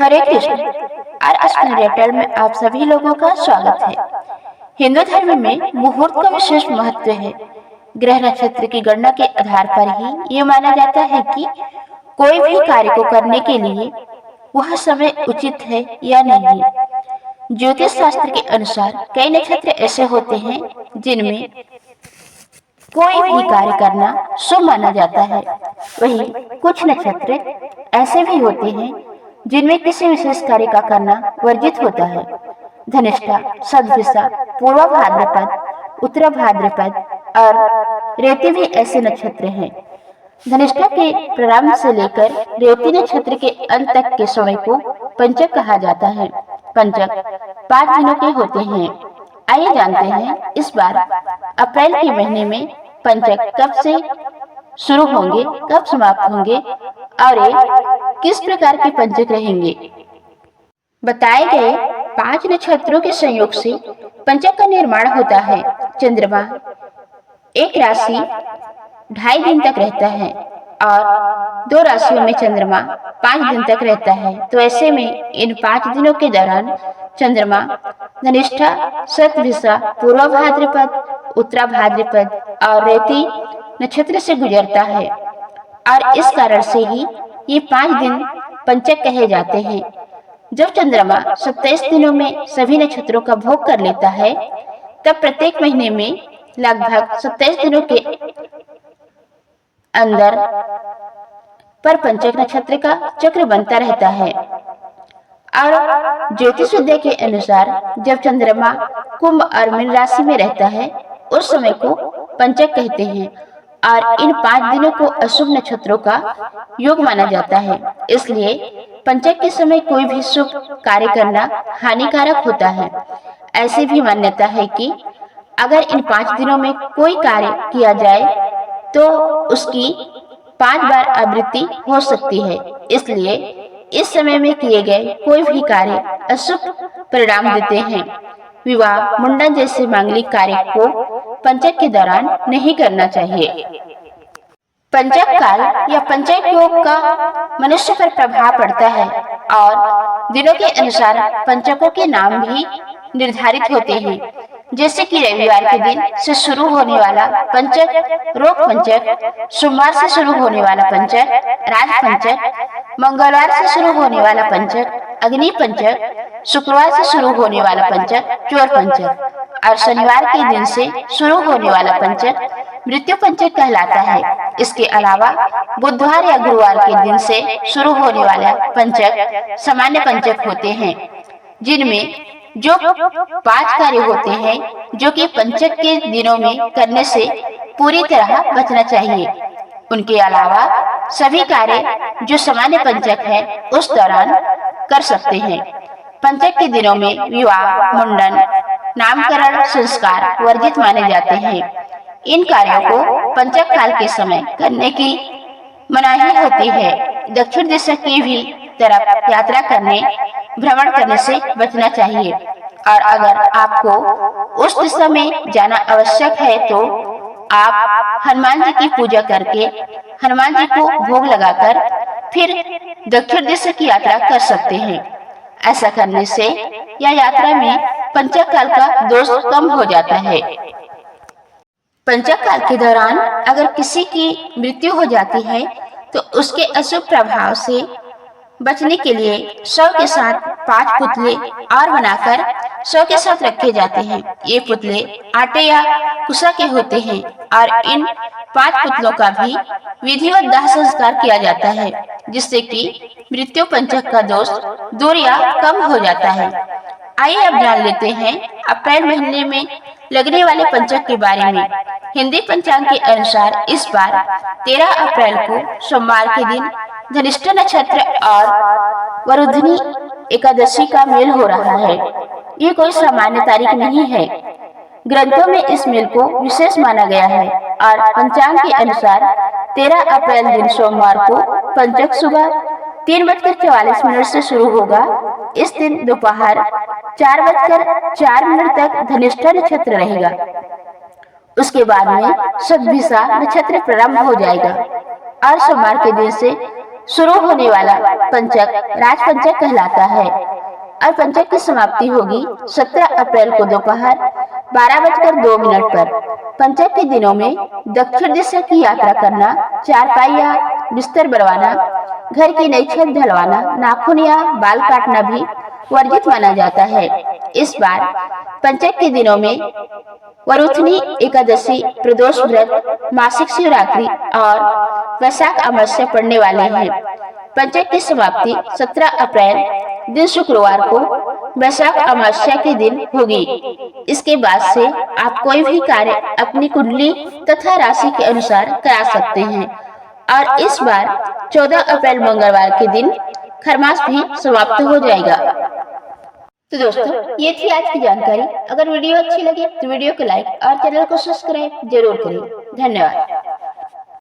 हरे कृष्ण। और आज पर्यटन में आप सभी लोगों का स्वागत है। हिंदू धर्म में मुहूर्त का विशेष महत्व है। ग्रह नक्षत्र की गणना के आधार पर ही ये माना जाता है कि कोई भी कार्य को करने के लिए वह समय उचित है या नहीं। ज्योतिष शास्त्र के अनुसार कई नक्षत्र ऐसे होते हैं जिनमें कोई भी कार्य करना शुभ माना जाता है। वहीं कुछ नक्षत्र ऐसे भी होते हैं जिनमें किसी विशेष कार्य का करना वर्जित होता है। धनिष्ठा, शतभिषा, पूर्व भाद्रपद, उत्तर भाद्रपद और रेवती भी ऐसे नक्षत्र हैं। धनिष्ठा के प्रारंभ से लेकर रेवती नक्षत्र के अंत तक के समय को पंचक कहा जाता है। पंचक 5 दिनों के होते हैं। आइए जानते हैं इस बार अप्रैल के महीने में पंचक कब से शुरू होंगे, कब समाप्त होंगे और ये किस प्रकार के पंचक रहेंगे। बताए गए 5 नक्षत्रों के संयोग से पंचक का निर्माण होता है। चंद्रमा एक राशि 2.5 दिन तक रहता है और 2 राशियों में चंद्रमा 5 दिन तक रहता है। तो ऐसे में इन 5 दिनों के दौरान चंद्रमा धनिष्ठा, शतभिषा, पूर्व भाद्रपद, उत्तरा भाद्रपद और रेवती नक्षत्र से गुजरता है और इस कारण से ही ये 5 दिन पंचक कहे जाते हैं। जब चंद्रमा 27 दिनों में सभी नक्षत्रों का भोग कर लेता है तब प्रत्येक महीने में लगभग 27 दिनों के अंदर पर पंचक नक्षत्र का चक्र बनता रहता है। और ज्योतिष विद्या के अनुसार जब चंद्रमा कुंभ और मीन राशि में रहता है उस समय को पंचक कहते हैं और इन 5 दिनों को अशुभ नक्षत्रों का योग माना जाता है। इसलिए पंचक के समय कोई भी शुभ कार्य करना हानिकारक होता है। ऐसी भी मान्यता है कि अगर इन 5 दिनों में कोई कार्य किया जाए तो उसकी 5 बार आवृत्ति हो सकती है। इसलिए इस समय में किए गए कोई भी कार्य अशुभ परिणाम देते हैं। विवाह, मुंडन जैसे मांगलिक कार्य को पंचक के दौरान नहीं करना चाहिए। पंचक काल या पंचक योग का मनुष्य पर प्रभाव पड़ता है और दिनों के अनुसार पंचकों के नाम भी निर्धारित होते हैं। जैसे कि रविवार के दिन से शुरू होने वाला पंचक रोग पंचक, सोमवार से शुरू होने वाला पंचक राज पंचक, मंगलवार से शुरू होने वाला पंचक अग्नि पंचक, शुक्रवार से शुरू होने वाला पंचक चोर पंचक और शनिवार के दिन से शुरू होने वाला पंचक मृत्यु पंचक कहलाता है। इसके अलावा बुधवार या गुरुवार के दिन से शुरू होने वाला पंचक सामान्य पंचक होते हैं, जिनमें जो 5 कार्य होते हैं जो कि पंचक के दिनों में करने से पूरी तरह बचना चाहिए। उनके अलावा सभी कार्य जो सामान्य पंचक है उस दौरान कर सकते हैं। पंचक के दिनों में विवाह, मुंडन, नामकरण संस्कार वर्जित माने जाते हैं। इन कार्यों को पंचक काल के समय करने की मनाही होती है। दक्षिण दिशा की भी तरफ यात्रा करने, भ्रमण करने से बचना चाहिए और अगर आपको उस दिशा में जाना आवश्यक है तो आप हनुमान जी की पूजा करके हनुमान जी को भोग लगाकर फिर दक्षिण दिशा की यात्रा कर सकते हैं। ऐसा करने से या यात्रा में पंचक काल का दोष कम हो जाता है। पंचक काल के दौरान अगर किसी की मृत्यु हो जाती है तो उसके अशुभ प्रभाव से बचने के लिए शव के साथ 5 पुतले और बनाकर शव के साथ रखे जाते हैं। ये पुतले आटे या कुसा के होते हैं और इन 5 पुतलों का भी विधिवत दाह संस्कार किया जाता है, जिससे कि मृत्यु पंचक का दोष दूर या कम हो जाता है। आइए अब जान लेते हैं अप्रैल महीने में लगने वाले पंचक के बारे में। हिंदी पंचांग के अनुसार इस बार 13 अप्रैल को सोमवार के दिन धनिष्ठा नक्षत्र और वरुधनी एकादशी का मेल हो रहा है। ये कोई सामान्य तारीख नहीं है। ग्रंथों में इस मेल को विशेष माना गया है और पंचांग के अनुसार 13 अप्रैल दिन सोमवार को पंचक सुबह 3:44 से शुरू होगा। इस दिन दोपहर 4:04 तक धनिष्ठा नक्षत्र रहेगा। उसके बाद में शतभिषा नक्षत्र प्रारंभ हो जाएगा और सोमवार के दिन से शुरू होने वाला पंचक राजपंचक कहलाता है और पंचक की समाप्ति होगी 17 अप्रैल को दोपहर 12:02 पर। पंचक के दिनों में दक्षिण दिशा की यात्रा करना, चारपाई या बिस्तर बनवाना, घर की नई छत ढलवाना, नाखून या बाल काटना भी वर्जित माना जाता है। इस बार पंचक के दिनों में वरुथनी एकादशी, प्रदोष व्रत, मासिक शिवरात्रि और वैशाख अमावस्या पड़ने वाले हैं। पंचक की समाप्ति 17 अप्रैल दिन शुक्रवार को वैशाख अमावस्या के दिन होगी। इसके बाद से आप कोई भी कार्य अपनी कुंडली तथा राशि के अनुसार करा सकते हैं। और इस बार 14 अप्रैल मंगलवार के दिन खरमास भी समाप्त हो जाएगा। तो दोस्तों, ये थी आज की जानकारी। अगर वीडियो अच्छी लगे तो वीडियो को लाइक और चैनल को सब्सक्राइब जरूर करें। धन्यवाद।